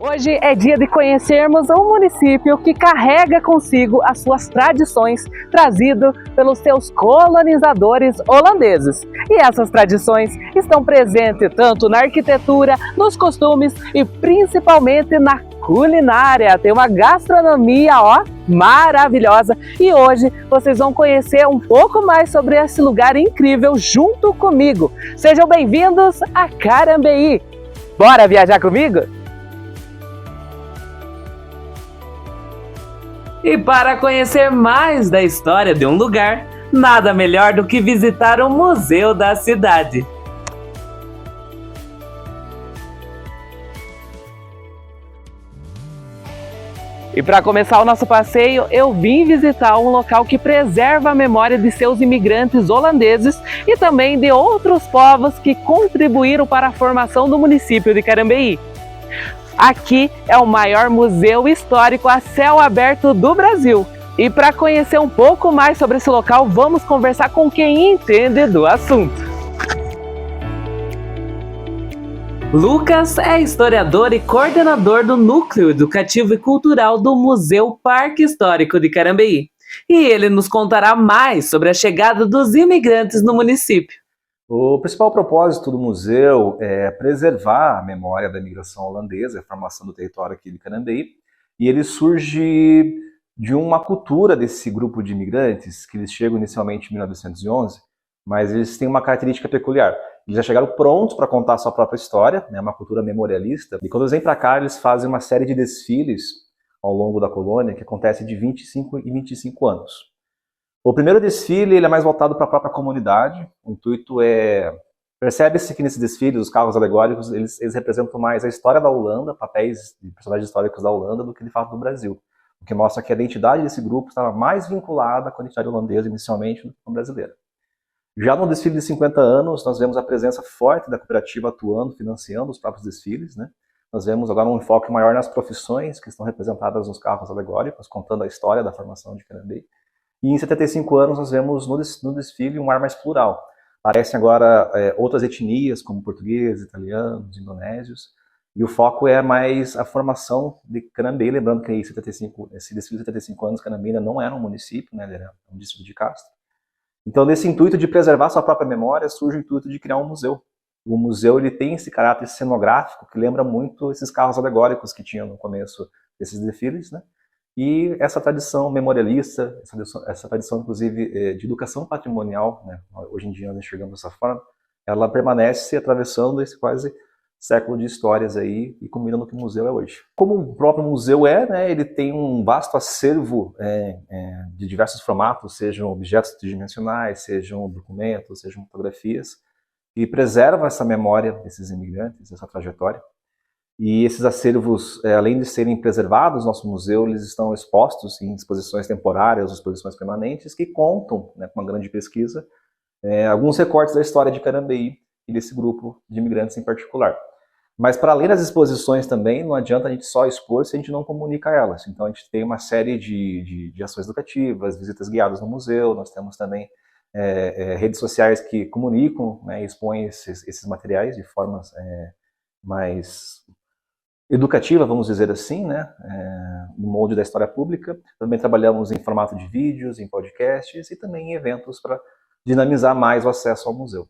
Hoje é dia de conhecermos um município que carrega consigo as suas tradições, trazido pelos seus colonizadores holandeses. E essas tradições estão presentes tanto na arquitetura, nos costumes e principalmente na culinária. Tem uma gastronomia, maravilhosa. E hoje vocês vão conhecer um pouco mais sobre esse lugar incrível junto comigo. Sejam bem-vindos a Carambeí. Bora viajar comigo? E para conhecer mais da história de um lugar, nada melhor do que visitar o museu da cidade. E para começar o nosso passeio, eu vim visitar um local que preserva a memória de seus imigrantes holandeses e também de outros povos que contribuíram para a formação do município de Carambeí. Aqui é o maior museu histórico a céu aberto do Brasil. E para conhecer um pouco mais sobre esse local, vamos conversar com quem entende do assunto. Lucas é historiador e coordenador do Núcleo Educativo e Cultural do Museu Parque Histórico de Carambeí. E ele nos contará mais sobre a chegada dos imigrantes no município. O principal propósito do museu é preservar a memória da imigração holandesa, a formação do território aqui de Carambeí, e ele surge de uma cultura desse grupo de imigrantes, que eles chegam inicialmente em 1911, mas eles têm uma característica peculiar. Eles já chegaram prontos para contar a sua própria história, né, uma cultura memorialista, e quando eles vêm para cá, eles fazem uma série de desfiles ao longo da colônia, que acontece de 25 em 25 anos. O primeiro desfile ele é mais voltado para a própria comunidade. O intuito é... Percebe-se que nesses desfiles, os carros alegóricos, eles representam mais a história da Holanda, papéis de personagens históricos da Holanda, do que de fato do Brasil. O que mostra que a identidade desse grupo estava mais vinculada com a identidade holandesa inicialmente do que com a brasileira. Já no desfile de 50 anos, nós vemos a presença forte da cooperativa atuando, financiando os próprios desfiles, né? Nós vemos agora um enfoque maior nas profissões que estão representadas nos carros alegóricos, contando a história da formação de Carambeí. E em 75 anos nós vemos no desfile um ar mais plural. Aparecem agora outras etnias, como portugueses, italianos, indonésios, e o foco é mais a formação de Carambeí, lembrando que esse desfile de 75 anos, Carambeí ainda não era um município, né, ele era um distrito de Castro. Então, nesse intuito de preservar sua própria memória, surge o intuito de criar um museu. O museu ele tem esse caráter cenográfico que lembra muito esses carros alegóricos que tinham no começo desses desfiles, né? E essa tradição memorialista, essa tradição inclusive de educação patrimonial, né, hoje em dia nós enxergamos dessa forma, ela permanece atravessando esse quase século de histórias aí e culmina no que o museu é hoje. Como o próprio museu é, né, ele tem um vasto acervo de diversos formatos, sejam objetos tridimensionais, sejam documentos, sejam fotografias, que preserva essa memória desses imigrantes, essa trajetória. E esses acervos, além de serem preservados no nosso museu, eles estão expostos em exposições temporárias, exposições permanentes, que contam, né, com uma grande pesquisa, alguns recortes da história de Carambeí e desse grupo de imigrantes em particular. Mas para além das exposições também, não adianta a gente só expor se a gente não comunica elas. Então a gente tem uma série de ações educativas, visitas guiadas no museu, nós temos também redes sociais que comunicam, né, expõem esses materiais de formas mais educativa, vamos dizer assim, né, no molde da história pública. Também trabalhamos em formato de vídeos, em podcasts e também em eventos para dinamizar mais o acesso ao museu.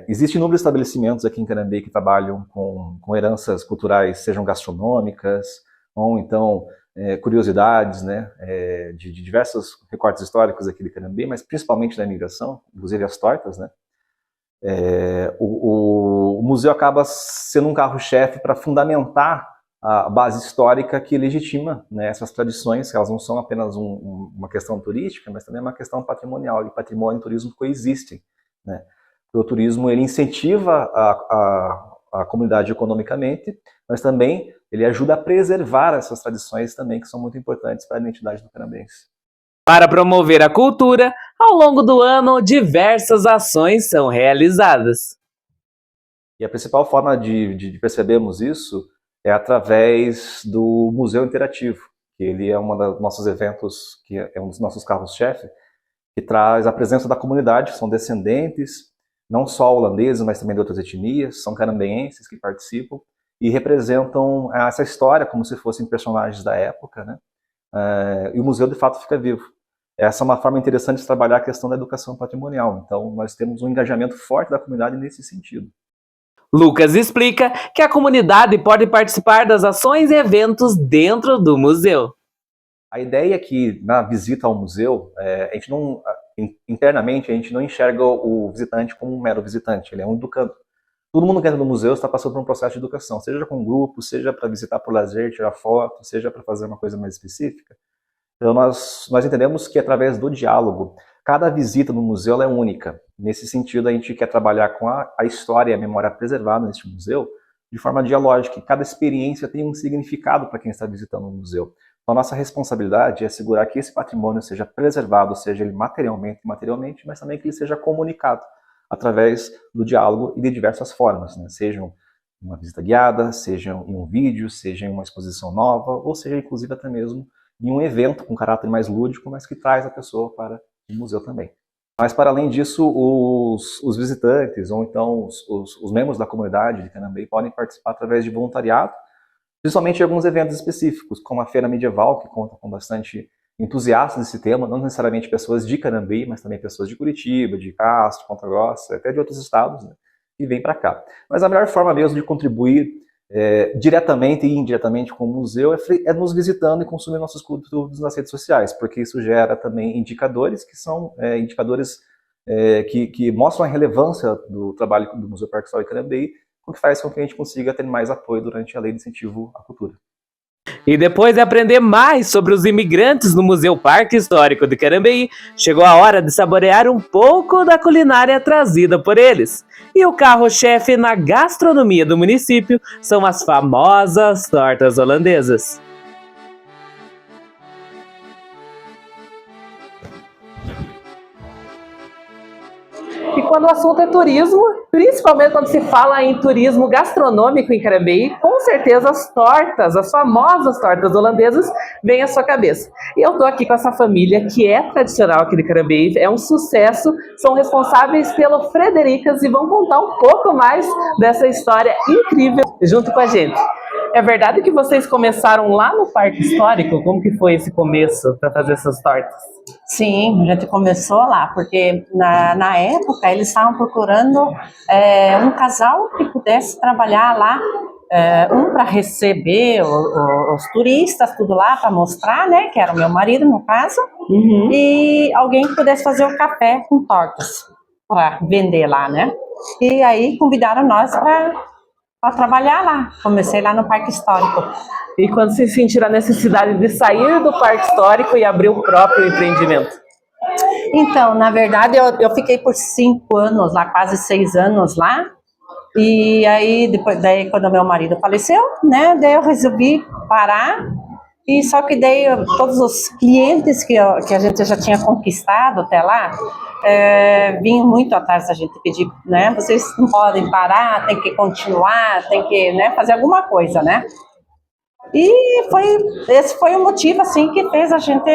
Existem inúmeros estabelecimentos aqui em Carambeí que trabalham com heranças culturais, sejam gastronômicas, ou então curiosidades, né, de diversos recortes históricos aqui de Carambeí, mas principalmente da imigração, inclusive as tortas, né. O museu acaba sendo um carro-chefe para fundamentar a base histórica que legitima, né, essas tradições, que elas não são apenas uma questão turística, mas também uma questão patrimonial, e patrimônio e turismo coexistem, né? O turismo ele incentiva a comunidade economicamente, mas também ele ajuda a preservar essas tradições também, que são muito importantes para a identidade do carambense. Para promover a cultura, ao longo do ano, diversas ações são realizadas. E a principal forma de percebermos isso é através do Museu Interativo, que ele é um dos nossos eventos, que é um dos nossos carros-chefe, que traz a presença da comunidade, que são descendentes, não só holandeses, mas também de outras etnias, são carambeenses que participam, e representam essa história como se fossem personagens da época, né? E o museu de fato fica vivo. Essa é uma forma interessante de trabalhar a questão da educação patrimonial. Então, nós temos um engajamento forte da comunidade nesse sentido. Lucas explica que a comunidade pode participar das ações e eventos dentro do museu. A ideia é que na visita ao museu, internamente a gente não enxerga o visitante como um mero visitante, ele é um educando. Todo mundo que entra no museu está passando por um processo de educação, seja com um grupo, seja para visitar por lazer, tirar foto, seja para fazer uma coisa mais específica. Então nós entendemos que através do diálogo, cada visita no museu é única. Nesse sentido, a gente quer trabalhar com a história e a memória preservada neste museu de forma dialógica, que cada experiência tem um significado para quem está visitando o museu. Então, a nossa responsabilidade é assegurar que esse patrimônio seja preservado, seja ele materialmente, imaterialmente, mas também que ele seja comunicado através do diálogo e de diversas formas, né? Sejam uma visita guiada, seja em um vídeo, seja em uma exposição nova, ou seja, inclusive, até mesmo em um evento com caráter mais lúdico, mas que traz a pessoa para o museu também. Mas, para além disso, os visitantes, ou então os membros da comunidade de Canambeí podem participar através de voluntariado, principalmente em alguns eventos específicos, como a Feira Medieval, que conta com bastante entusiastas desse tema, não necessariamente pessoas de Canambeí, mas também pessoas de Curitiba, de Castro, Ponta Grossa, até de outros estados, né, e vêm para cá. Mas a melhor forma mesmo de contribuir diretamente e indiretamente com o museu é nos visitando e consumindo nossos conteúdos nas redes sociais, porque isso gera também indicadores que são indicadores que mostram a relevância do trabalho do Museu Parque Histórico Canambeí, o que faz com que a gente consiga ter mais apoio durante a Lei de Incentivo à Cultura. E depois de aprender mais sobre os imigrantes no Museu Parque Histórico de Canambeí, chegou a hora de saborear um pouco da culinária trazida por eles. E o carro-chefe na gastronomia do município são as famosas tortas holandesas. E quando o assunto é turismo, principalmente quando se fala em turismo gastronômico em Canambeí, com certeza as tortas, as famosas tortas holandesas, vêm à sua cabeça. E eu estou aqui com essa família que é tradicional aqui de Canambeí, é um sucesso, são responsáveis pelo Fredericas e vão contar um pouco mais dessa história incrível junto com a gente. É verdade que vocês começaram lá no Parque Histórico? Como que foi esse começo para fazer essas tortas? Sim, a gente começou lá, porque na época eles estavam procurando um casal que pudesse trabalhar lá, um para receber os turistas, tudo lá, para mostrar, né, que era o meu marido no caso, e alguém que pudesse fazer o café com tortas, para vender lá, né. E aí convidaram nós para trabalhar lá. Comecei lá no Parque Histórico. E quando vocês sentiram a necessidade de sair do Parque Histórico e abrir o próprio empreendimento? Então, na verdade, eu fiquei por 5 anos lá, quase 6 anos lá. E aí, daí quando meu marido faleceu, né, daí eu resolvi parar. E só que daí todos os clientes que a gente já tinha conquistado até lá, vinham muito atrás da gente pedir, né, vocês não podem parar, tem que continuar, tem que, né, fazer alguma coisa, né. E esse foi o motivo, assim, que fez a gente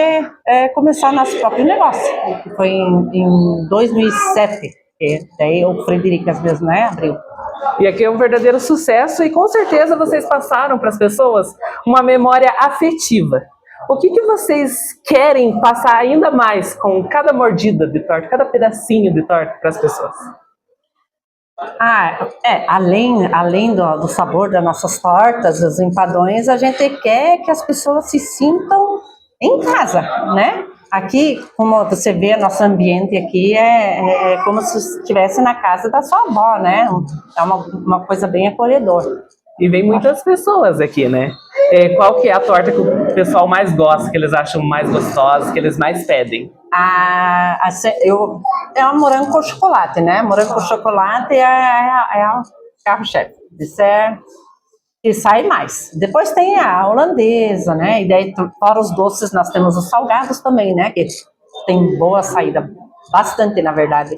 começar o nosso próprio negócio. Foi em 2007, que daí o Fredericas mesmo, né, abriu. E aqui é um verdadeiro sucesso e com certeza vocês passaram para as pessoas uma memória afetiva. O que vocês querem passar ainda mais com cada mordida de torta, cada pedacinho de torta para as pessoas? Além do sabor das nossas tortas, dos empadões, a gente quer que as pessoas se sintam em casa, né? Aqui, como você vê, nosso ambiente aqui é como se estivesse na casa da sua avó, né? É uma coisa bem acolhedora. E vem muitas pessoas aqui, né? Qual que é a torta que o pessoal mais gosta, que eles acham mais gostosa, que eles mais pedem? É um morango com chocolate, né? Morango com chocolate é o carro-chefe. Isso e sai mais. Depois tem a holandesa, né? E daí, fora os doces, nós temos os salgados também, né? Que tem boa saída. Bastante, na verdade.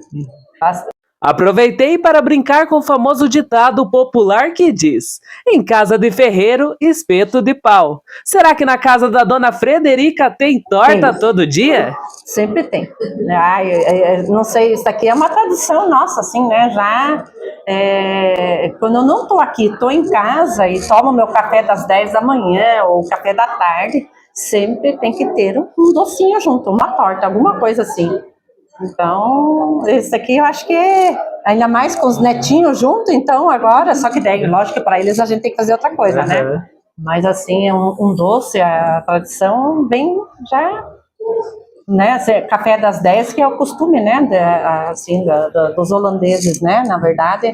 Bastante. Aproveitei para brincar com o famoso ditado popular que diz: em casa de ferreiro, espeto de pau. Será que na casa da dona Frederica tem torta Tem. todo dia? Sempre tem. Ai, não sei, isso aqui é uma tradição nossa, assim, né? Já quando eu não estou aqui, estou em casa e tomo meu café das 10 da manhã ou café da tarde, sempre tem que ter um docinho junto, uma torta, alguma coisa assim. Então, esse aqui eu acho que ainda mais com os netinhos junto, então agora, só que daí, lógico que para eles a gente tem que fazer outra coisa, né? Mas assim, é um doce, a tradição bem já, né? Café das 10, que é o costume, né? Dos holandeses, né? Na verdade,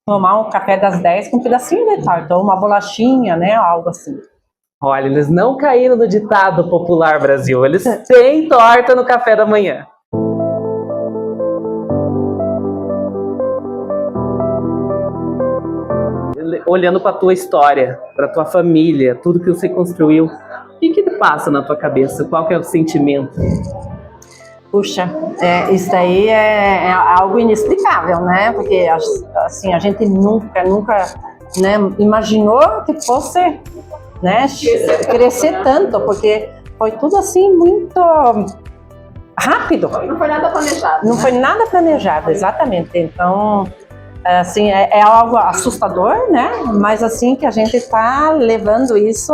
tomar um café das 10 com um pedacinho de torta, ou uma bolachinha, né? Algo assim. Olha, eles não caíram no ditado popular Brasil, eles têm torta no café da manhã. Olhando para a tua história, para a tua família, tudo que você construiu, o que passa na tua cabeça? Qual que é o sentimento? Puxa, isso aí é algo inexplicável, né? Porque assim, a gente nunca, né, imaginou que fosse, né, crescer tanto, porque foi tudo assim muito rápido. Não foi nada planejado. Não foi nada planejado, exatamente. Então, assim, é algo assustador, né? Mas assim que a gente está levando isso,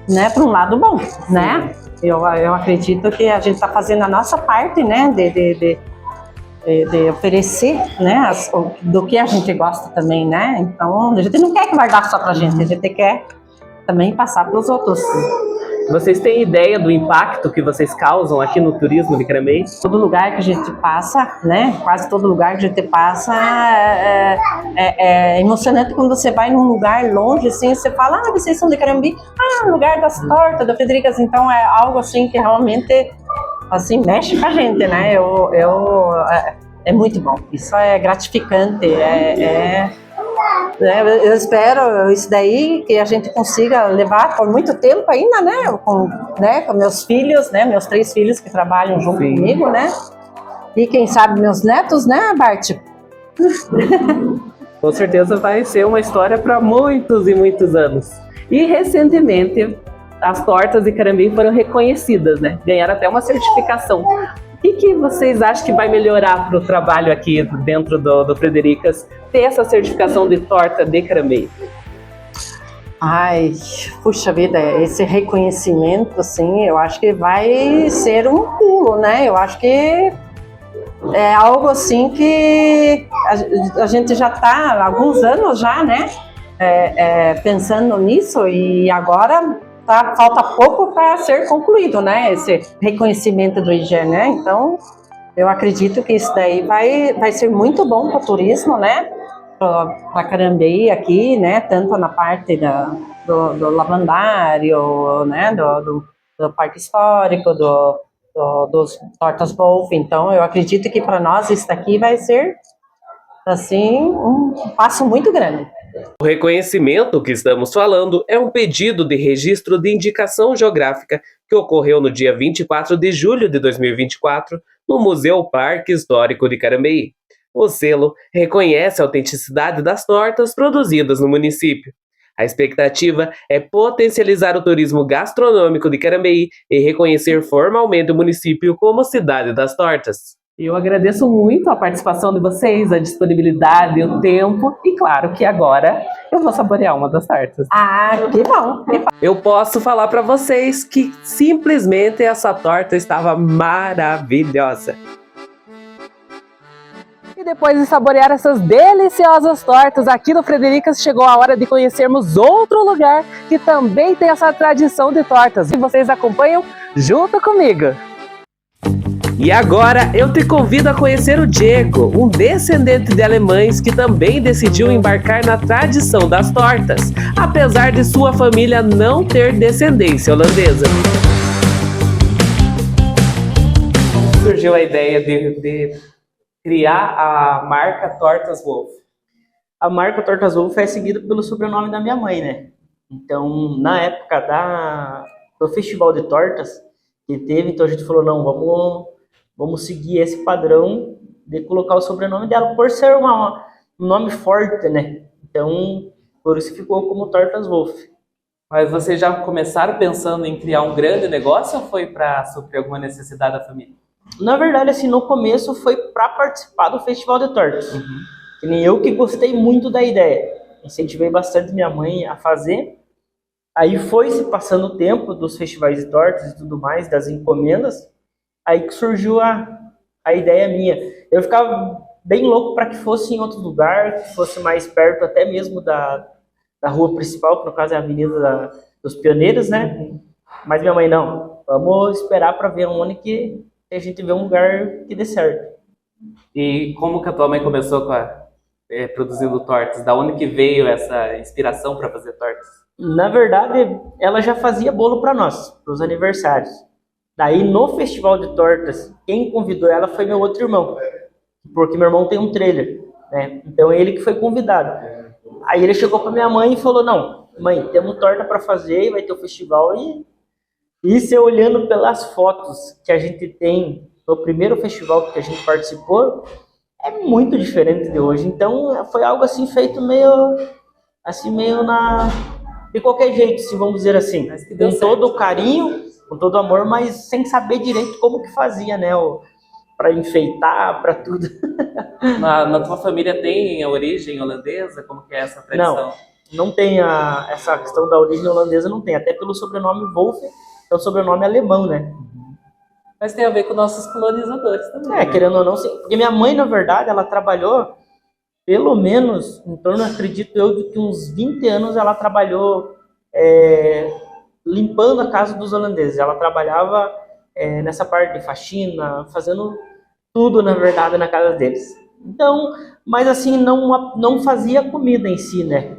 né, para um lado bom, né? Eu acredito que a gente está fazendo a nossa parte, né, de oferecer, né, do que a gente gosta também, né? Então, a gente não quer guardar só para a gente quer também passar para os outros. Vocês têm ideia do impacto que vocês causam aqui no turismo de Carambeí? Todo lugar que a gente passa, né? Quase todo lugar que a gente passa é emocionante quando você vai num lugar longe, assim, você fala, vocês são de Carambeí? Lugar das tortas, da Frederica, então é algo assim que realmente, assim, mexe com a gente, né? É muito bom, isso é gratificante, eu espero isso daí que a gente consiga levar por muito tempo ainda, né? Com meus filhos, né? Meus 3 filhos que trabalham junto comigo, né? E quem sabe meus netos, né, Bart? Com certeza vai ser uma história para muitos e muitos anos. E recentemente as tortas de Carambeí foram reconhecidas, né? Ganharam até uma certificação. O que vocês acham que vai melhorar para o trabalho aqui dentro do Fredericas ter essa certificação de torta de Carambeí? Ai, puxa vida, esse reconhecimento, assim, eu acho que vai ser um pulo, né? Eu acho que é algo assim que a gente já está há alguns anos já, né? Pensando nisso e agora falta pouco para ser concluído, né? Esse reconhecimento do IGE, né? Então, eu acredito que isso daí vai ser muito bom para o turismo, né? Para Carambeí aqui, né? Tanto na parte do lavandário, né? Do parque histórico, dos Tortas Wolf. Então, eu acredito que para nós isso daqui vai ser, assim, um passo muito grande. O reconhecimento que estamos falando é um pedido de registro de indicação geográfica que ocorreu no dia 24 de julho de 2024 no Museu Parque Histórico de Carambeí. O selo reconhece a autenticidade das tortas produzidas no município. A expectativa é potencializar o turismo gastronômico de Carambeí e reconhecer formalmente o município como cidade das tortas. Eu agradeço muito a participação de vocês, a disponibilidade, o tempo e claro que agora eu vou saborear uma das tortas. Que bom! Eu posso falar para vocês que simplesmente essa torta estava maravilhosa. E depois de saborear essas deliciosas tortas aqui no Fredericas, chegou a hora de conhecermos outro lugar que também tem essa tradição de tortas. E vocês acompanham junto comigo. E agora eu te convido a conhecer o Diego, um descendente de alemães que também decidiu embarcar na tradição das tortas, apesar de sua família não ter descendência holandesa. Surgiu a ideia de criar a marca Tortas Wolf. A marca Tortas Wolf é seguida pelo sobrenome da minha mãe, né? Então, na época do festival de tortas que teve, então a gente falou, não, vamos seguir esse padrão de colocar o sobrenome dela, por ser um nome forte, né? Então, por isso ficou como Tortas Wolf. Mas vocês já começaram pensando em criar um grande negócio ou foi para suprir alguma necessidade da família? Na verdade, assim, no começo foi para participar do Festival de Tortas. Que nem eu que gostei muito da ideia. Incentivei bastante minha mãe a fazer. Aí foi se passando o tempo dos festivais de tortas e tudo mais, das encomendas. Aí que surgiu a ideia minha. Eu ficava bem louco para que fosse em outro lugar, que fosse mais perto até mesmo da rua principal, que no caso é a Avenida dos Pioneiros, né? Mas minha mãe, não, vamos esperar para ver onde que a gente vê um lugar que dê certo. E como que a tua mãe começou produzindo tortas? Da onde que veio essa inspiração para fazer tortas? Na verdade, ela já fazia bolo para nós, para os aniversários. Daí, no festival de tortas, quem convidou ela foi meu outro irmão, porque meu irmão tem um trailer, né? Então, ele que foi convidado. Aí ele chegou para minha mãe e falou, não, mãe, temos torta para fazer, vai ter o festival. E isso, eu olhando pelas fotos que a gente tem no primeiro festival que a gente participou, é muito diferente de hoje. Então, foi algo assim feito meio de qualquer jeito, se vamos dizer assim, com todo o carinho, com todo o amor, mas sem saber direito como que fazia, né? Para enfeitar, para tudo. Na tua família tem a origem holandesa? Como que é essa tradição? Não tem essa questão da origem holandesa, não tem. Até pelo sobrenome Wolf, que é um sobrenome alemão, né? Mas tem a ver com nossos colonizadores também. É, querendo ou não, sim. Porque minha mãe, na verdade, ela trabalhou pelo menos, em torno, acredito eu, de que uns 20 anos ela trabalhou limpando a casa dos holandeses. Ela trabalhava nessa parte de faxina, fazendo tudo, na verdade, na casa deles. Então, mas assim, não fazia comida em si, né?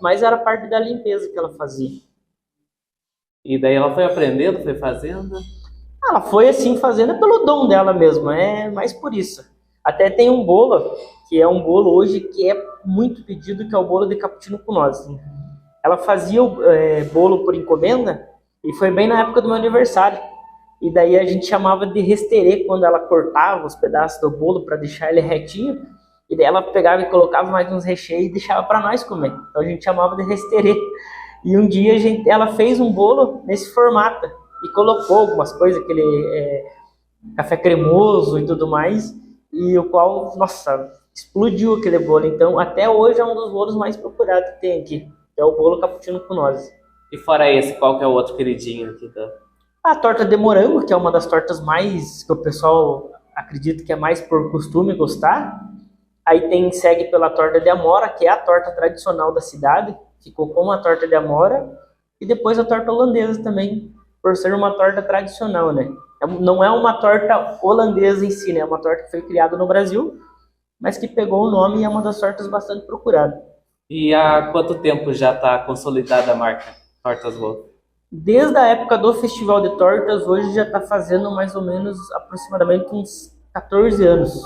Mas era parte da limpeza que ela fazia. E daí ela foi aprendendo, foi fazendo? Ela foi assim, fazendo pelo dom dela mesma, mais por isso. Até tem um bolo, que é um bolo hoje que é muito pedido, que é o bolo de cappuccino com nozes. Ela fazia o bolo por encomenda e foi bem na época do meu aniversário. E daí a gente chamava de resterê quando ela cortava os pedaços do bolo para deixar ele retinho. E daí ela pegava e colocava mais uns recheios e deixava para nós comer. Então a gente chamava de resterê. E um dia ela fez um bolo nesse formato e colocou algumas coisas, aquele café cremoso e tudo mais. E o qual, nossa, explodiu aquele bolo. Então, até hoje é um dos bolos mais procurados que tem aqui. É o bolo cappuccino com nozes. E fora esse, qual que é o outro queridinho aqui? A torta de morango, que é uma das tortas mais que o pessoal acredita que é mais por costume gostar. Aí segue pela torta de amora, que é a torta tradicional da cidade. Ficou como a torta de amora. E depois a torta holandesa também, por ser uma torta tradicional, né? Não é uma torta holandesa em si, né? É uma torta que foi criada no Brasil, mas que pegou o nome e é uma das tortas bastante procuradas. E há quanto tempo já está consolidada a marca Tortas Wolf? Desde a época do Festival de Tortas, hoje já está fazendo mais ou menos aproximadamente uns 14 anos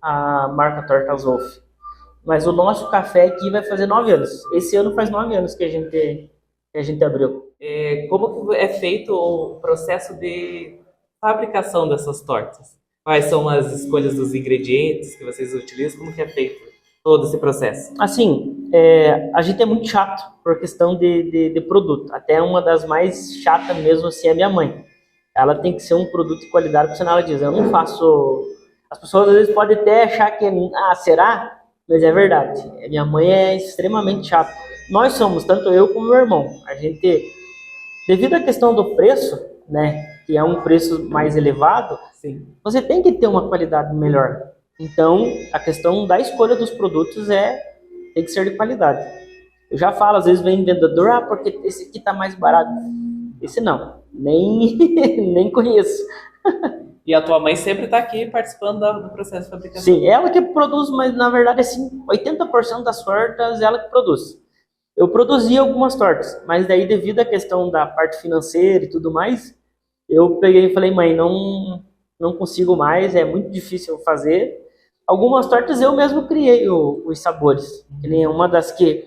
a marca Tortas Wolf. Mas o nosso café aqui vai fazer 9 anos. Esse ano faz 9 anos que a gente abriu. Como é feito o processo de fabricação dessas tortas? Quais são as escolhas dos ingredientes que vocês utilizam? Como que é feito todo esse processo? Assim, a gente é muito chato por questão de produto. Até uma das mais chatas mesmo assim é a minha mãe. Ela tem que ser um produto de qualidade, porque senão ela diz, eu não faço... As pessoas às vezes podem até achar que, será? Mas é verdade. Minha mãe é extremamente chata. Nós somos, tanto eu como meu irmão. A gente, devido à questão do preço, né, que é um preço mais elevado, sim, você tem que ter uma qualidade melhor. Então, a questão da escolha dos produtos tem que ser de qualidade. Eu já falo, às vezes vem vendedor, porque esse aqui tá mais barato. Esse não, nem conheço. E a tua mãe sempre está aqui participando do processo de fabricação? Sim, ela que produz, mas na verdade, assim, 80% das tortas ela que produz. Eu produzia algumas tortas, mas daí devido à questão da parte financeira e tudo mais, eu peguei e falei, mãe, não consigo mais, é muito difícil fazer. Algumas tortas eu mesmo criei os sabores, que nem uma das que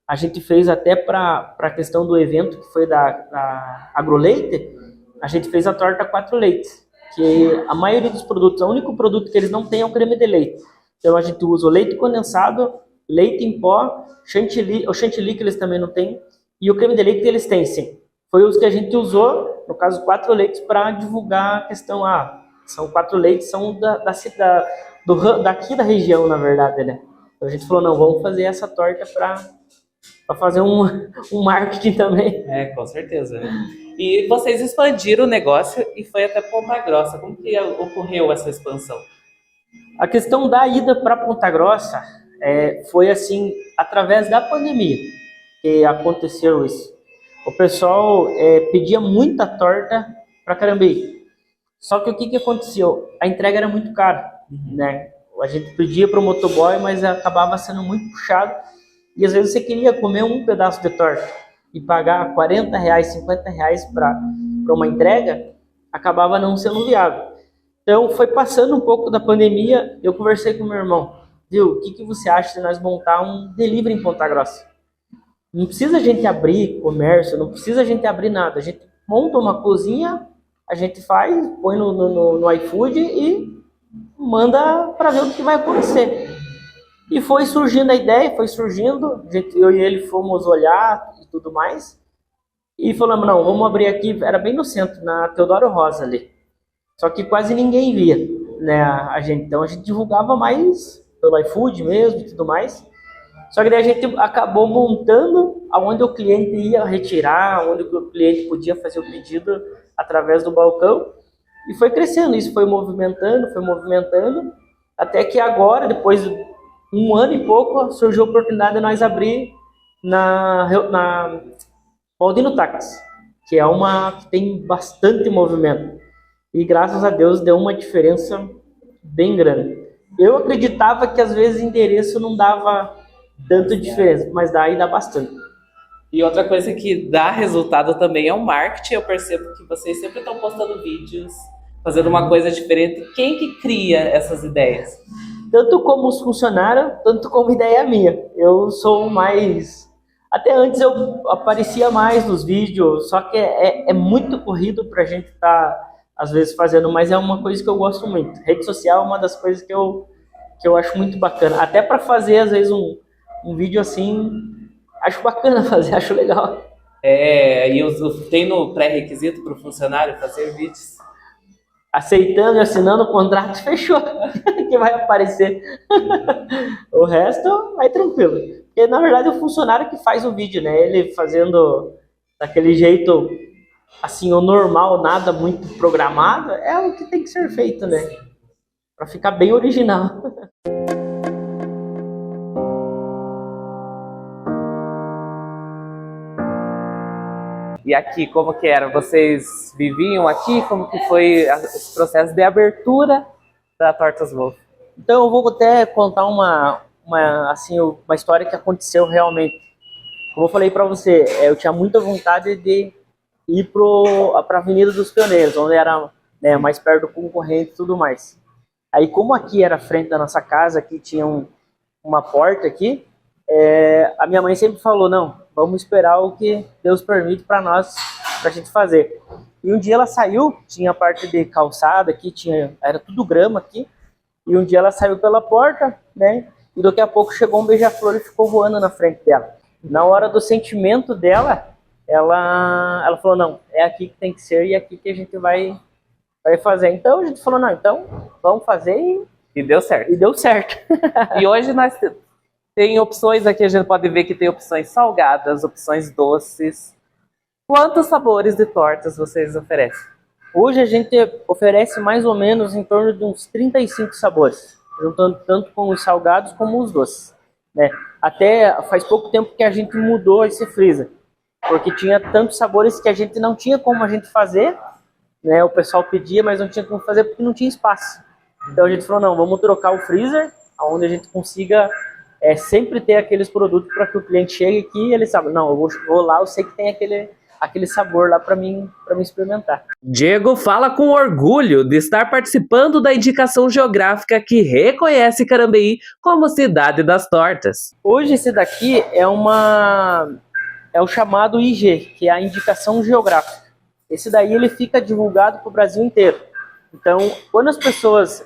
a gente fez até para a questão do evento, que foi da Agroleite, a gente fez a torta 4 leites. que a maioria dos produtos, o único produto que eles não têm é o creme de leite. Então a gente usa o leite condensado, leite em pó, chantilly, o chantilly que eles também não têm, e o creme de leite que eles têm, sim. Foi os que a gente usou, no caso 4 leites, para divulgar a questão, são 4 leites, são daqui da região, na verdade, né? Então a gente falou, não, vamos fazer essa torta para fazer um marketing também. Com certeza, né? E vocês expandiram o negócio e foi até Ponta Grossa. Como que ocorreu essa expansão? A questão da ida para Ponta Grossa foi assim, através da pandemia que aconteceu isso. O pessoal pedia muita torta para Carambeí. Só que o que aconteceu? A entrega era muito cara, né? A gente pedia para o motoboy, mas acabava sendo muito puxado. E às vezes você queria comer um pedaço de torta e pagar R$40, R$50 para uma entrega, acabava não sendo viável. Então foi passando um pouco da pandemia, eu conversei com meu irmão. Viu, o que você acha de nós montar um delivery em Ponta Grossa? Não precisa a gente abrir comércio, não precisa a gente abrir nada. A gente monta uma cozinha, a gente faz, põe no iFood e manda para ver o que vai acontecer. E foi surgindo a ideia, foi surgindo, eu e ele fomos olhar e tudo mais. E falamos, não, vamos abrir aqui, era bem no centro, na Teodoro Rosa ali. Só que quase ninguém via, né, a gente. Então a gente divulgava mais pelo iFood mesmo e tudo mais. Só que daí a gente acabou montando aonde o cliente ia retirar, onde o cliente podia fazer o pedido através do balcão. E foi crescendo, isso foi movimentando, até que agora, depois de 1 ano e pouco, surgiu a oportunidade de nós abrir na Baldino Táxi, que é uma que tem bastante movimento. E graças a Deus deu uma diferença bem grande. Eu acreditava que às vezes endereço não dava tanta diferença, mas daí dá bastante. E outra coisa que dá resultado também é o marketing. Eu percebo que vocês sempre estão postando vídeos, fazendo uma coisa diferente. Quem que cria essas ideias? Tanto como os funcionários, tanto como ideia minha. Eu sou mais... Até antes eu aparecia mais nos vídeos, só que é muito corrido pra gente estar, às vezes, fazendo, mas é uma coisa que eu gosto muito. Rede social é uma das coisas que eu acho muito bacana. Até para fazer, às vezes, um vídeo assim, acho bacana fazer, acho legal. E tem no pré-requisito para o funcionário fazer vídeos? Aceitando e assinando o contrato, fechou, que vai aparecer. O resto, vai tranquilo. Porque, na verdade, é o funcionário que faz o vídeo, né? Ele fazendo daquele jeito, assim, o normal, nada muito programado, é o que tem que ser feito, né? Para ficar bem original. E aqui, como que era? Vocês viviam aqui? Como que foi esse processo de abertura da Tortas Wolf? Então eu vou até contar uma história que aconteceu realmente. Como eu falei para você, eu tinha muita vontade de ir para a Avenida dos Pioneiros, onde era, né, mais perto do concorrente e tudo mais. Aí como aqui era a frente da nossa casa, aqui tinha uma porta aqui, a minha mãe sempre falou, não, vamos esperar o que Deus permite para nós, para a gente fazer. E um dia ela saiu, tinha a parte de calçada aqui, era tudo grama aqui, e um dia ela saiu pela porta, né, e daqui a pouco chegou um beija-flor e ficou voando na frente dela. Na hora do sentimento dela, ela falou, não, é aqui que tem que ser e é aqui que a gente vai fazer. Então a gente falou, não, então vamos fazer e deu certo. E deu certo. E hoje nós tem opções aqui, a gente pode ver que tem opções salgadas, opções doces. Quantos sabores de tortas vocês oferecem? Hoje a gente oferece mais ou menos em torno de uns 35 sabores, juntando tanto com os salgados como os doces, né? Até faz pouco tempo que a gente mudou esse freezer, porque tinha tantos sabores que a gente não tinha como a gente fazer, né? O pessoal pedia, mas não tinha como fazer porque não tinha espaço. Então a gente falou, não, vamos trocar o freezer, onde a gente consiga sempre ter aqueles produtos para que o cliente chegue aqui e ele sabe, não, eu vou lá, eu sei que tem aquele sabor lá para mim experimentar. Diego fala com orgulho de estar participando da indicação geográfica que reconhece Carambeí como cidade das tortas. Hoje esse daqui é o chamado IG, que é a indicação geográfica. Esse daí ele fica divulgado para o Brasil inteiro. Então, quando as pessoas,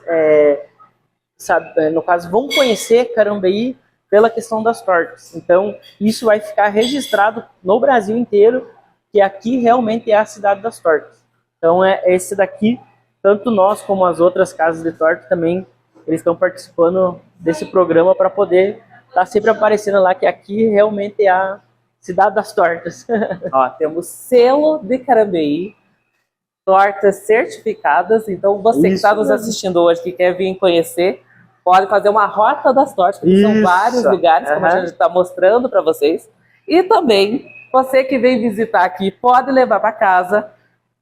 no caso, vão conhecer Carambeí pela questão das tortas. Então, isso vai ficar registrado no Brasil inteiro, que aqui realmente é a cidade das tortas. Então, esse daqui, tanto nós como as outras casas de torta também, eles estão participando desse programa para poder estar sempre aparecendo lá, que aqui realmente é a cidade das tortas. Ó, temos selo de Carambeí, tortas certificadas. Então, você que está nos assistindo hoje, que quer vir conhecer, pode fazer uma rota das tortas, porque são vários lugares, como a gente está mostrando para vocês. E também, você que vem visitar aqui, pode levar para casa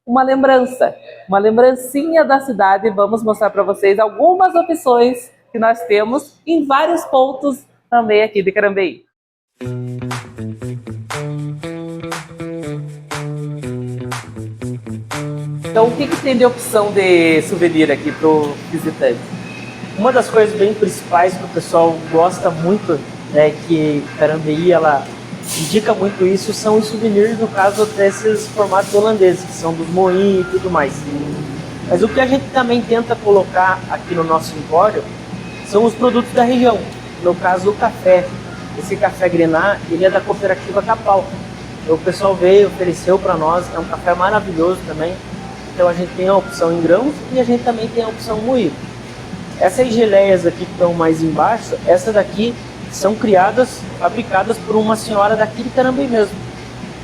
uma lembrança, uma lembrancinha da cidade. Vamos mostrar para vocês algumas opções que nós temos em vários pontos também aqui de Carambeí. Então, o que tem de opção de souvenir aqui para o visitante? Uma das coisas bem principais que o pessoal gosta muito, né, que Carambeí ela indica muito isso, são os souvenirs, no caso desses formatos holandeses, que são dos moinhos e tudo mais. Mas o que a gente também tenta colocar aqui no nosso empório são os produtos da região. No caso, o café. Esse café Grená, ele é da cooperativa Capal. O pessoal veio, ofereceu para nós, é um café maravilhoso também. Então a gente tem a opção em grãos e a gente também tem a opção moído. Essas geleias aqui que estão mais embaixo, essas daqui são criadas, fabricadas por uma senhora daqui de Carambeí mesmo.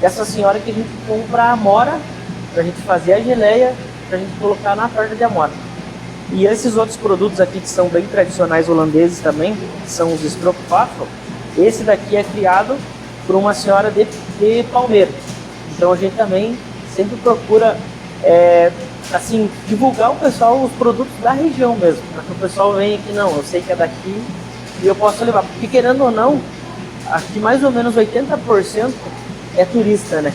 Essa senhora que a gente compra a amora para a gente fazer a geleia, para a gente colocar na torta de amora. E esses outros produtos aqui que são bem tradicionais holandeses também, que são os stroopwafel, esse daqui é criado por uma senhora de Palmeira. Então a gente também sempre procura assim, divulgar o pessoal os produtos da região mesmo, para que o pessoal venha aqui, não, eu sei que é daqui e eu posso levar, porque querendo ou não, aqui mais ou menos 80% é turista, né?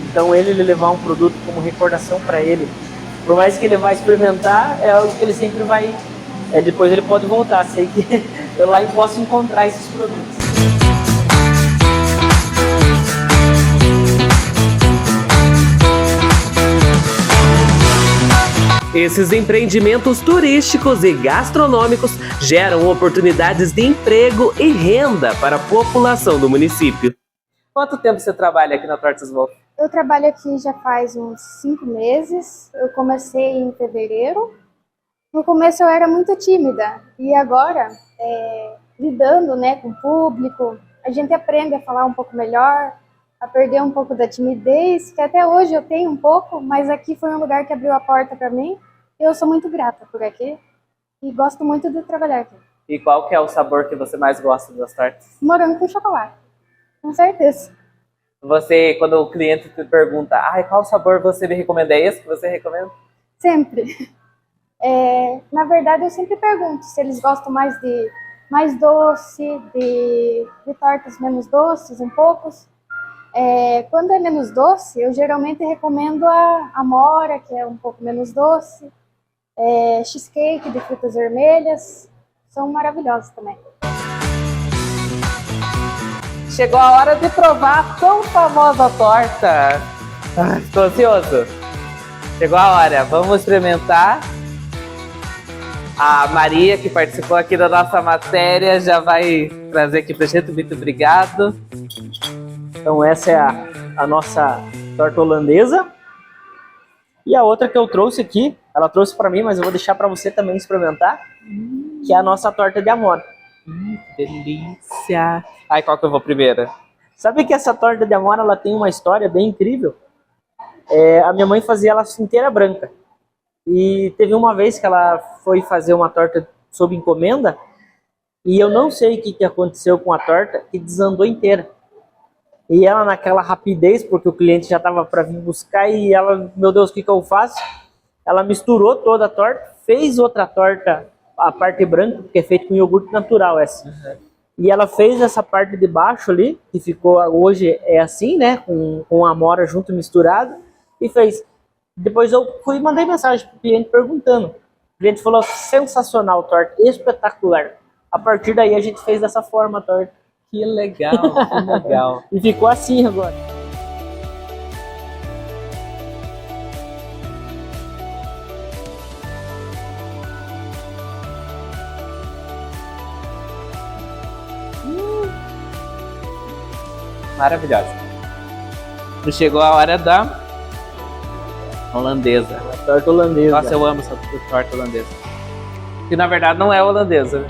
Então ele levar um produto como recordação para ele, por mais que ele vai experimentar, é algo que ele sempre vai, depois ele pode voltar, sei que eu lá posso encontrar esses produtos. Esses empreendimentos turísticos e gastronômicos geram oportunidades de emprego e renda para a população do município. Quanto tempo você trabalha aqui na Tortas Wolf? Eu trabalho aqui já faz uns 5 meses. Eu comecei em fevereiro. No começo eu era muito tímida e agora, lidando, né, com o público, a gente aprende a falar um pouco melhor, a perder um pouco da timidez, que até hoje eu tenho um pouco, mas aqui foi um lugar que abriu a porta para mim. Eu sou muito grata por aqui e gosto muito de trabalhar aqui. E qual que é o sabor que você mais gosta das tortas? Morango com chocolate, com certeza. Você, quando o cliente te pergunta, qual sabor você me recomenda? É esse que você recomenda? Sempre. Na verdade, eu sempre pergunto se eles gostam mais de mais doce, de tortas menos doces, um pouco. Quando é menos doce, eu geralmente recomendo a amora, que é um pouco menos doce, cheesecake de frutas vermelhas, são maravilhosos também. Chegou a hora de provar a tão famosa torta. Estou ansioso. Chegou a hora, vamos experimentar. A Maria, que participou aqui da nossa matéria, já vai trazer aqui pra gente. Muito obrigado. Então essa é a nossa torta holandesa. E a outra que eu trouxe aqui, ela trouxe para mim, mas eu vou deixar para você também experimentar, que é a nossa torta de amora. Que delícia! Qual que eu vou primeiro? Sabe que essa torta de amora, ela tem uma história bem incrível? A minha mãe fazia ela inteira branca. E teve uma vez que ela foi fazer uma torta sob encomenda, e eu não sei o que aconteceu com a torta, que desandou inteira. E ela naquela rapidez, porque o cliente já estava para vir buscar, e ela, meu Deus, o que eu faço? Ela misturou toda a torta, fez outra torta, a parte branca, que é feita com iogurte natural essa. Uhum. E ela fez essa parte de baixo ali, que ficou hoje assim, né, com a amora junto misturado, e fez. Depois eu fui e mandei mensagem pro cliente perguntando. O cliente falou, sensacional torta, espetacular. A partir daí a gente fez dessa forma a torta. Que legal, que legal. E ficou assim agora. maravilhosa. E chegou a hora da holandesa. Torta holandesa. Nossa, eu amo essa torta holandesa. Que na verdade não é holandesa, né?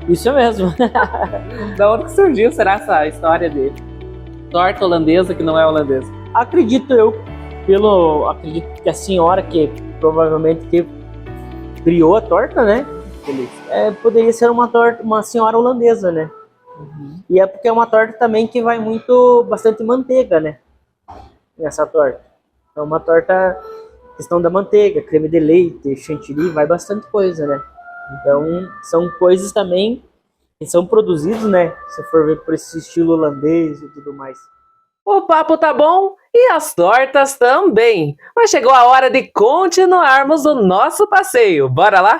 Isso mesmo. Da onde que surgiu, será, essa história dele? Torta holandesa que não é holandesa. Acredito acredito que a senhora que provavelmente criou a torta, né? Poderia ser uma senhora holandesa, né? E é porque é uma torta também que vai bastante manteiga, né? Nessa torta. É uma torta, questão da manteiga, creme de leite, chantilly, vai bastante coisa, né? Então, são coisas também que são produzidos, né? Se for ver por esse estilo holandês e tudo mais. O papo tá bom e as tortas também. Mas chegou a hora de continuarmos o nosso passeio. Bora lá?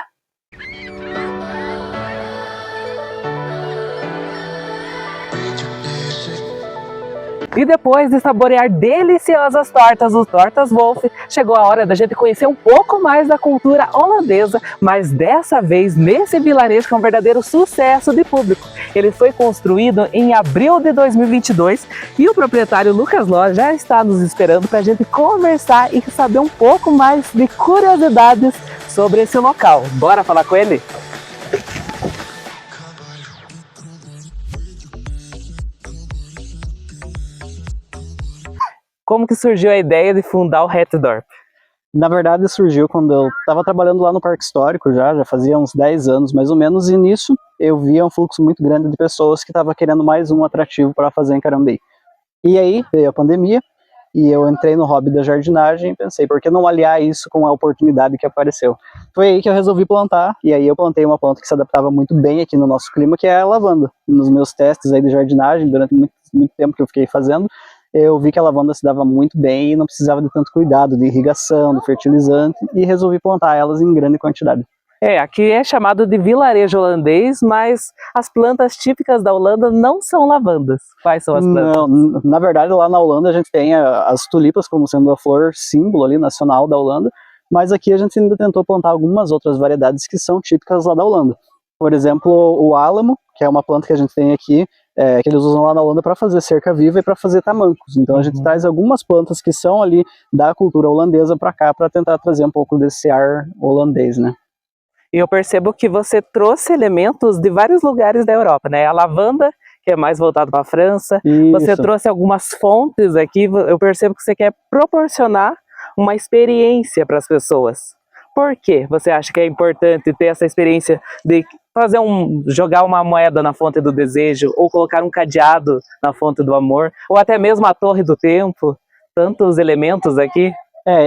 E depois de saborear deliciosas tortas, os Tortas Wolf, chegou a hora da gente conhecer um pouco mais da cultura holandesa, mas dessa vez nesse vilarejo que é um verdadeiro sucesso de público. Ele foi construído em abril de 2022 e o proprietário Lucas Ló já está nos esperando para a gente conversar e saber um pouco mais de curiosidades sobre esse local. Bora falar com ele? Como que surgiu a ideia de fundar o Hetdorp? Na verdade, surgiu quando eu estava trabalhando lá no Parque Histórico, já fazia uns 10 anos mais ou menos, e nisso eu via um fluxo muito grande de pessoas que estavam querendo mais um atrativo para fazer em Carambeí. E aí veio a pandemia, e eu entrei no hobby da jardinagem e pensei, por que não aliar isso com a oportunidade que apareceu? Foi aí que eu resolvi plantar, e aí eu plantei uma planta que se adaptava muito bem aqui no nosso clima, que é a lavanda. Nos meus testes aí de jardinagem, durante muito tempo que eu fiquei fazendo, eu vi que a lavanda se dava muito bem e não precisava de tanto cuidado, de irrigação, de fertilizante, e resolvi plantar elas em grande quantidade. Aqui é chamado de vilarejo holandês, mas as plantas típicas da Holanda não são lavandas. Quais são as plantas? Não, na verdade lá na Holanda a gente tem as tulipas como sendo a flor símbolo ali nacional da Holanda, mas aqui a gente ainda tentou plantar algumas outras variedades que são típicas lá da Holanda. Por exemplo, o álamo, que é uma planta que a gente tem aqui, que eles usam lá na Holanda para fazer cerca viva e para fazer tamancos. Então a gente traz algumas plantas que são ali da cultura holandesa para cá, para tentar trazer um pouco desse ar holandês, né? E eu percebo que você trouxe elementos de vários lugares da Europa, né? A lavanda, que é mais voltado para a França. Isso. Você trouxe algumas fontes aqui. Eu percebo que você quer proporcionar uma experiência para as pessoas. Por que você acha que é importante ter essa experiência de jogar uma moeda na fonte do desejo, ou colocar um cadeado na fonte do amor, ou até mesmo a torre do tempo? Tantos elementos aqui.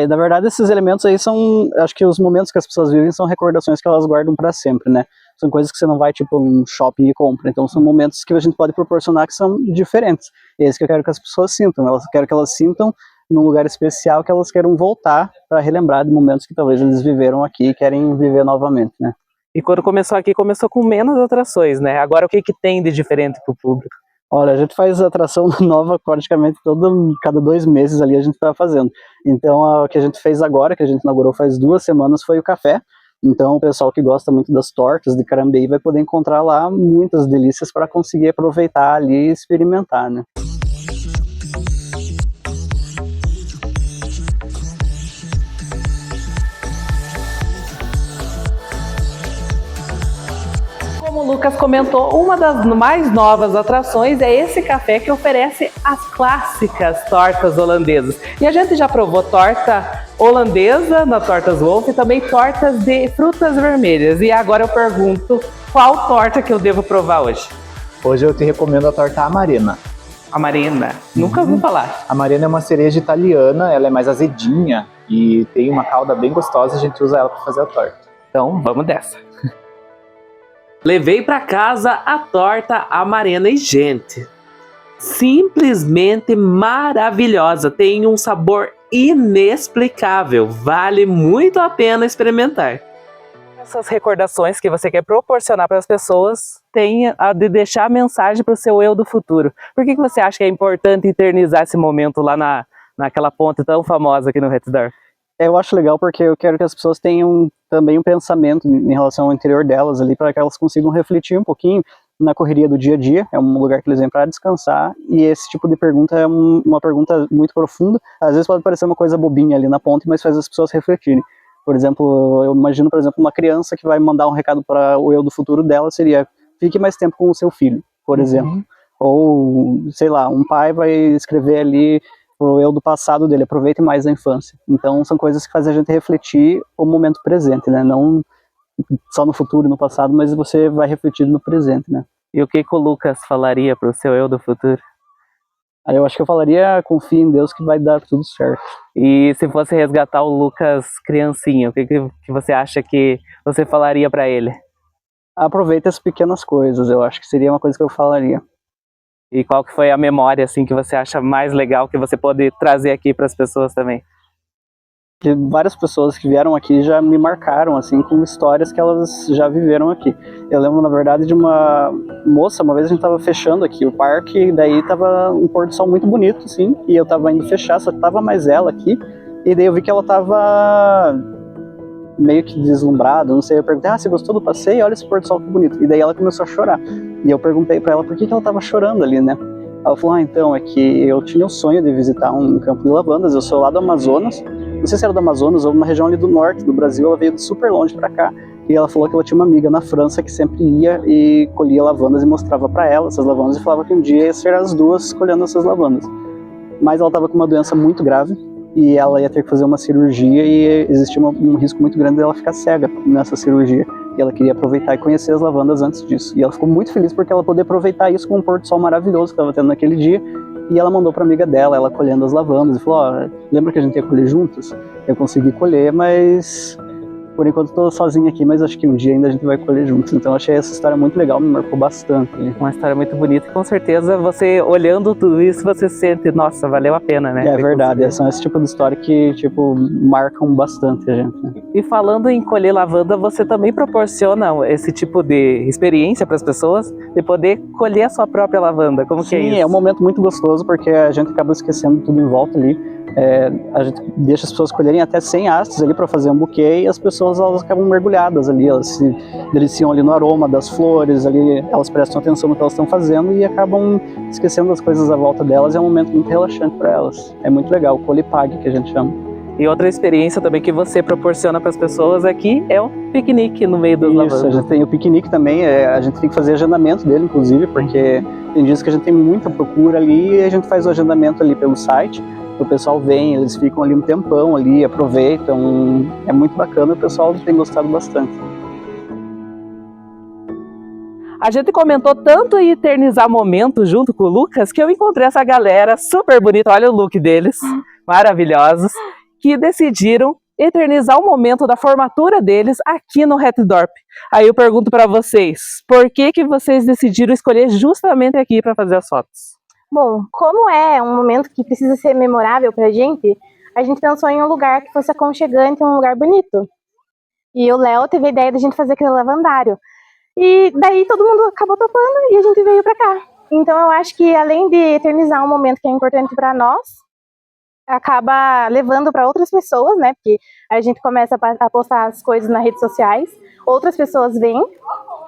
Na verdade esses elementos aí são, acho que os momentos que as pessoas vivem são recordações que elas guardam para sempre, né? São coisas que você não vai tipo num shopping e compra, então são momentos que a gente pode proporcionar que são diferentes. E é isso que eu quero que as pessoas sintam, eu quero que elas sintam num lugar especial, que elas queiram voltar para relembrar de momentos que talvez eles viveram aqui e querem viver novamente, né? E quando começou aqui, começou com menos atrações, né? Agora o que tem de diferente para o público? Olha, a gente faz atração nova praticamente cada 2 meses ali a gente está fazendo. Então o que a gente fez agora, que a gente inaugurou faz 2 semanas, foi o café. Então o pessoal que gosta muito das tortas de Carambeí vai poder encontrar lá muitas delícias para conseguir aproveitar ali e experimentar, né? Como o Lucas comentou, uma das mais novas atrações é esse café que oferece as clássicas tortas holandesas. E a gente já provou torta holandesa na Tortas Wolf e também tortas de frutas vermelhas. E agora eu pergunto, qual torta que eu devo provar hoje? Hoje eu te recomendo a torta Amarena. Amarena. Nunca ouvi falar. A Amarena é uma cereja italiana, ela é mais azedinha e tem uma calda bem gostosa, a gente usa ela para fazer a torta. Então, vamos dessa. Levei para casa a torta Amarena e, gente, simplesmente maravilhosa. Tem um sabor inexplicável. Vale muito a pena experimentar. Essas recordações que você quer proporcionar para as pessoas tem a de deixar a mensagem para o seu eu do futuro. Por que você acha que é importante eternizar esse momento lá naquela ponte tão famosa aqui no Hetdorp? Eu acho legal porque eu quero que as pessoas tenham também um pensamento em relação ao interior delas ali, para que elas consigam refletir um pouquinho na correria do dia a dia, é um lugar que eles vêm para descansar, e esse tipo de pergunta é uma pergunta muito profunda. Às vezes pode parecer uma coisa bobinha ali na ponta, mas faz as pessoas refletirem. Por exemplo, eu imagino, por exemplo, uma criança que vai mandar um recado para o eu do futuro dela seria: fique mais tempo com o seu filho, por exemplo. Ou, sei lá, um pai vai escrever ali pro eu do passado dele: aproveite mais a infância. Então são coisas que fazem a gente refletir o momento presente, né? Não só no futuro e no passado, mas você vai refletir no presente, né? E o que o Lucas falaria pro seu eu do futuro? Aí eu acho que eu falaria: confie em Deus que vai dar tudo certo. E se fosse resgatar o Lucas criancinha, o que você acha que você falaria para ele? Aproveite as pequenas coisas, eu acho que seria uma coisa que eu falaria. E qual que foi a memória assim que você acha mais legal que você pode trazer aqui para as pessoas também? Que várias pessoas que vieram aqui já me marcaram, assim, com histórias que elas já viveram aqui. Eu lembro, na verdade, de uma moça, uma vez a gente tava fechando aqui o parque, e daí tava um pôr do sol muito bonito, assim, e eu tava indo fechar, só que tava mais ela aqui, e daí eu vi que ela tava meio que deslumbrada, não sei, eu perguntei: você gostou do passeio? Olha esse pôr do sol que bonito. E daí ela começou a chorar, e eu perguntei pra ela por que ela tava chorando ali, né? Ela falou: então, é que eu tinha o sonho de visitar um campo de lavandas, eu sou lá do Amazonas, não sei se era do Amazonas ou uma região ali do norte do Brasil, ela veio de super longe pra cá, e ela falou que ela tinha uma amiga na França que sempre ia e colhia lavandas e mostrava pra ela essas lavandas, e falava que um dia ia ser as duas colhendo essas lavandas. Mas ela tava com uma doença muito grave, e ela ia ter que fazer uma cirurgia, e existia um risco muito grande dela ficar cega nessa cirurgia. E ela queria aproveitar e conhecer as lavandas antes disso. E ela ficou muito feliz porque ela podia aproveitar isso com um pôr do sol maravilhoso que estava tendo naquele dia. E ela mandou para amiga dela, ela colhendo as lavandas, e falou: lembra que a gente ia colher juntos? Eu consegui colher, mas por enquanto estou sozinha aqui, mas acho que um dia ainda a gente vai colher juntos. Então eu achei essa história muito legal, me marcou bastante. Uma história muito bonita, e com certeza você, olhando tudo isso, você sente: nossa, valeu a pena, né? É verdade, são esse tipo de história que, tipo, marcam bastante a gente, né? E falando em colher lavanda, você também proporciona esse tipo de experiência para as pessoas, de poder colher a sua própria lavanda. Como que é isso? Sim, é um momento muito gostoso, porque a gente acaba esquecendo tudo em volta ali. A gente deixa as pessoas colherem até 100 hastes ali para fazer um buquê, e as pessoas, elas acabam mergulhadas ali, elas se deliciam ali no aroma das flores, ali elas prestam atenção no que elas estão fazendo e acabam esquecendo das coisas à volta delas. É um momento muito relaxante para elas. É muito legal, o colhe-pague, que a gente chama. E outra experiência também que você proporciona para as pessoas aqui é o piquenique no meio das lavandas. Isso, a gente tem o piquenique também, a gente tem que fazer agendamento dele, inclusive, porque tem dias que a gente tem muita procura ali, e a gente faz o agendamento ali pelo site. O pessoal vem, eles ficam ali um tempão ali, aproveitam, é muito bacana, o pessoal tem gostado bastante. A gente comentou tanto em eternizar momentos junto com o Lucas, que eu encontrei essa galera super bonita, olha o look deles, maravilhosos, que decidiram eternizar o momento da formatura deles aqui no Hetdorp. Aí eu pergunto para vocês, por que vocês decidiram escolher justamente aqui para fazer as fotos? Bom, como é um momento que precisa ser memorável pra gente, a gente pensou em um lugar que fosse aconchegante, um lugar bonito. E o Léo teve a ideia de a gente fazer aquele lavandário. E daí todo mundo acabou topando e a gente veio pra cá. Então eu acho que além de eternizar um momento que é importante pra nós, acaba levando para outras pessoas, né? Porque a gente começa a postar as coisas nas redes sociais, outras pessoas vêm,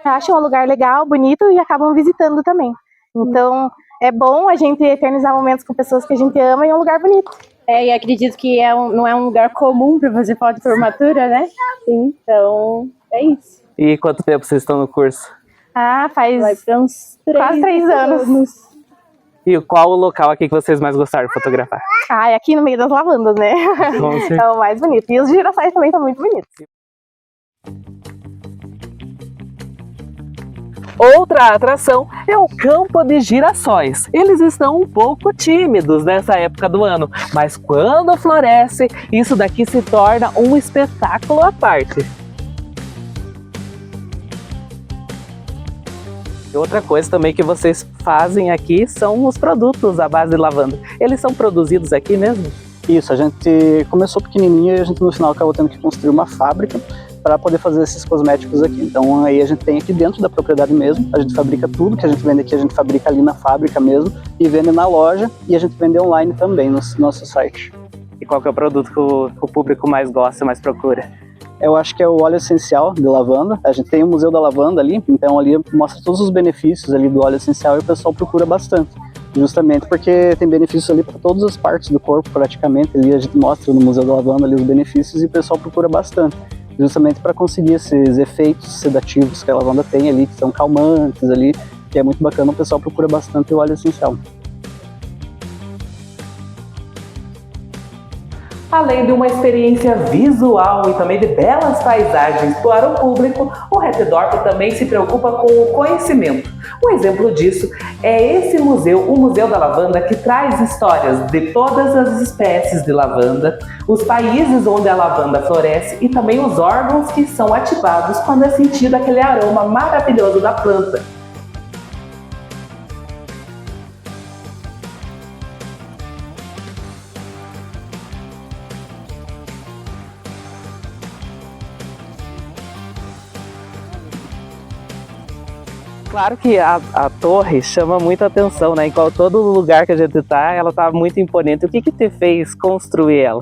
acham um lugar legal, bonito e acabam visitando também. Então é bom a gente eternizar momentos com pessoas que a gente ama em um lugar bonito. E acredito que não é um lugar comum para fazer foto de formatura, né? Então, é isso. E quanto tempo vocês estão no curso? Faz uns quase 3 anos. E qual o local aqui que vocês mais gostaram de fotografar? É aqui no meio das lavandas, né? É o mais bonito. E os girassóis também são muito bonitos. Outra atração é o campo de girassóis. Eles estão um pouco tímidos nessa época do ano, mas quando floresce, isso daqui se torna um espetáculo à parte. E outra coisa também que vocês fazem aqui são os produtos à base de lavanda. Eles são produzidos aqui mesmo? Isso, a gente começou pequenininho e a gente no final acabou tendo que construir uma fábrica para poder fazer esses cosméticos aqui. Então aí a gente tem aqui dentro da propriedade mesmo, a gente fabrica tudo que a gente vende aqui, a gente fabrica ali na fábrica mesmo e vende na loja, e a gente vende online também no nosso site. E qual que é o produto que o público mais gosta, mais procura? eu acho que é o óleo essencial de lavanda. A gente tem o Museu da Lavanda ali, então ali mostra todos os benefícios ali do óleo essencial e o pessoal procura bastante. Justamente porque tem benefícios ali para todas as partes do corpo, praticamente. Ali a gente mostra no Museu da Lavanda ali os benefícios e o pessoal procura bastante. Justamente para conseguir esses efeitos sedativos que a lavanda tem ali, que são calmantes ali, que é muito bacana, o pessoal procura bastante o óleo essencial. Além de uma experiência visual e também de belas paisagens para o público, o Repdorp também se preocupa com o conhecimento. Um exemplo disso é esse museu, o Museu da Lavanda, que traz histórias de todas as espécies de lavanda, os países onde a lavanda floresce e também os órgãos que são ativados quando é sentido aquele aroma maravilhoso da planta. Claro que a torre chama muita atenção, né? Em todo lugar que a gente tá, ela tá muito imponente. O que te fez construir ela?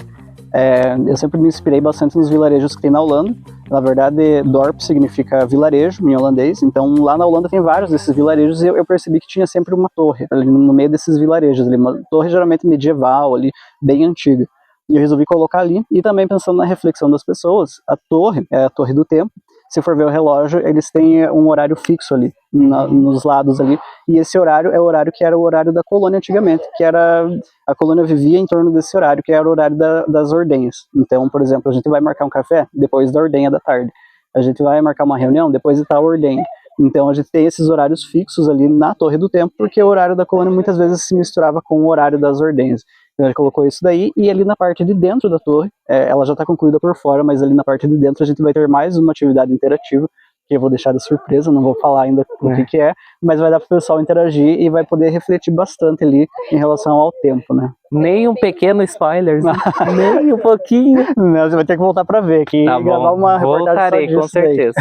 Eu sempre me inspirei bastante nos vilarejos que tem na Holanda. Na verdade, dorp significa vilarejo em holandês, então lá na Holanda tem vários desses vilarejos e eu percebi que tinha sempre uma torre ali no meio desses vilarejos, ali, uma torre geralmente medieval, ali, bem antiga. E eu resolvi colocar ali, e também pensando na reflexão das pessoas, a torre é a Torre do Tempo. Se for ver o relógio, eles têm um horário fixo ali, nos lados ali, e esse horário é o horário que era o horário da colônia antigamente, que era, a colônia vivia em torno desse horário, que era o horário das ordenhas. Então, por exemplo, a gente vai marcar um café depois da ordenha da tarde, a gente vai marcar uma reunião depois de tal ordenha. Então a gente tem esses horários fixos ali na Torre do Tempo, porque o horário da colônia muitas vezes se misturava com o horário das ordenhas. Então ele colocou isso daí, e ali na parte de dentro da torre, ela já está concluída por fora, mas ali na parte de dentro a gente vai ter mais uma atividade interativa, que eu vou deixar de surpresa, não vou falar ainda o que é, mas vai dar para o pessoal interagir e vai poder refletir bastante ali em relação ao tempo, né? Nem um pequeno spoiler, nem um pouquinho. Não, você vai ter que voltar para ver, que tá gravar uma reportagem com certeza.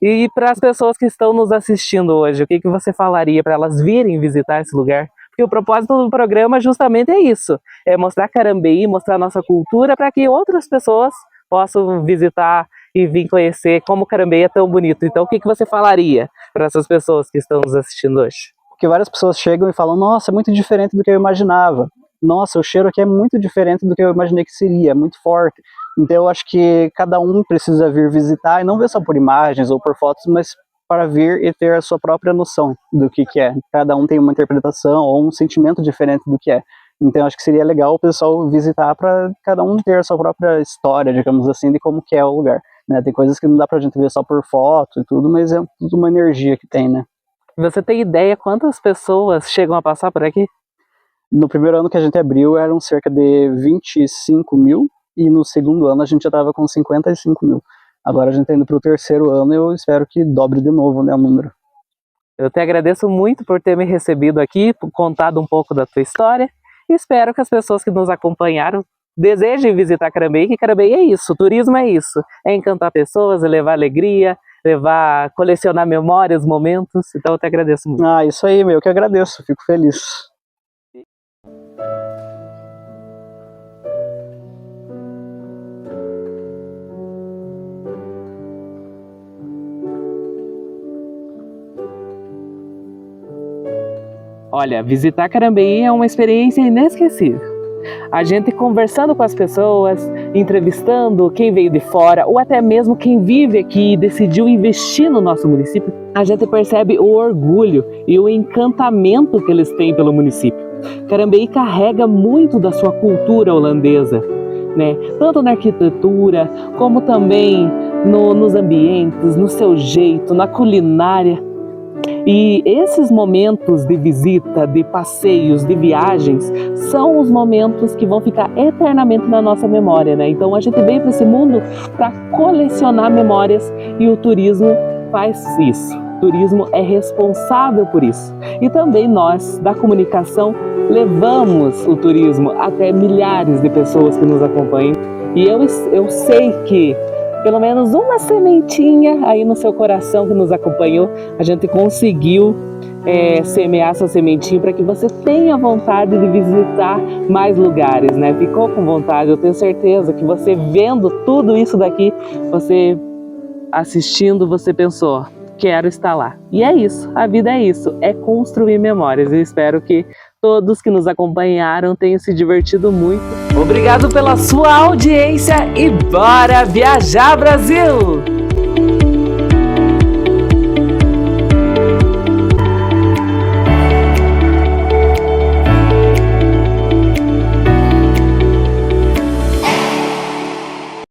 E para as pessoas que estão nos assistindo hoje, o que você falaria para elas virem visitar esse lugar? Porque o propósito do programa justamente é isso, é mostrar Carambeí, mostrar nossa cultura para que outras pessoas possam visitar e vir conhecer como Carambeí é tão bonito. Então o que você falaria para essas pessoas que estão nos assistindo hoje? Porque várias pessoas chegam e falam, nossa, é muito diferente do que eu imaginava. Nossa, o cheiro aqui é muito diferente do que eu imaginei que seria, é muito forte. Então eu acho que cada um precisa vir visitar, e não ver só por imagens ou por fotos, mas para vir e ter a sua própria noção do que é. Cada um tem uma interpretação ou um sentimento diferente do que é. Então eu acho que seria legal o pessoal visitar para cada um ter a sua própria história, digamos assim, de como que é o lugar. Né? Tem coisas que não dá pra gente ver só por foto e tudo, mas é tudo uma energia que tem, né? Você tem ideia quantas pessoas chegam a passar por aqui? No primeiro ano que a gente abriu eram cerca de 25 mil, e no segundo ano a gente já estava com 55 mil. Agora a gente está indo para o terceiro ano e eu espero que dobre de novo, né, o número. Eu te agradeço muito por ter me recebido aqui, por contado um pouco da tua história, e espero que as pessoas que nos acompanharam desejem visitar Carambeí, que Carambeí é isso, turismo é isso, é encantar pessoas, é levar alegria, colecionar memórias, momentos, então eu te agradeço muito. Ah, isso aí, eu que agradeço, fico feliz. Olha, visitar Carambeí é uma experiência inesquecível. A gente conversando com as pessoas, entrevistando quem veio de fora ou até mesmo quem vive aqui e decidiu investir no nosso município, a gente percebe o orgulho e o encantamento que eles têm pelo município. Carambeí carrega muito da sua cultura holandesa, né? Tanto na arquitetura como também nos ambientes, no seu jeito, na culinária. E esses momentos de visita, de passeios, de viagens, são os momentos que vão ficar eternamente na nossa memória, né? Então a gente veio para esse mundo para colecionar memórias e o turismo faz isso. O turismo é responsável por isso. E também nós, da comunicação, levamos o turismo até milhares de pessoas que nos acompanham. E eu sei que pelo menos uma sementinha aí no seu coração que nos acompanhou, a gente conseguiu semear essa sementinha para que você tenha vontade de visitar mais lugares, né? Ficou com vontade? Eu tenho certeza que você vendo tudo isso daqui, você assistindo, você pensou, quero estar lá. E é isso, a vida é isso, é construir memórias. Eu espero que todos que nos acompanharam tenham se divertido muito. Obrigado pela sua audiência e bora viajar, Brasil!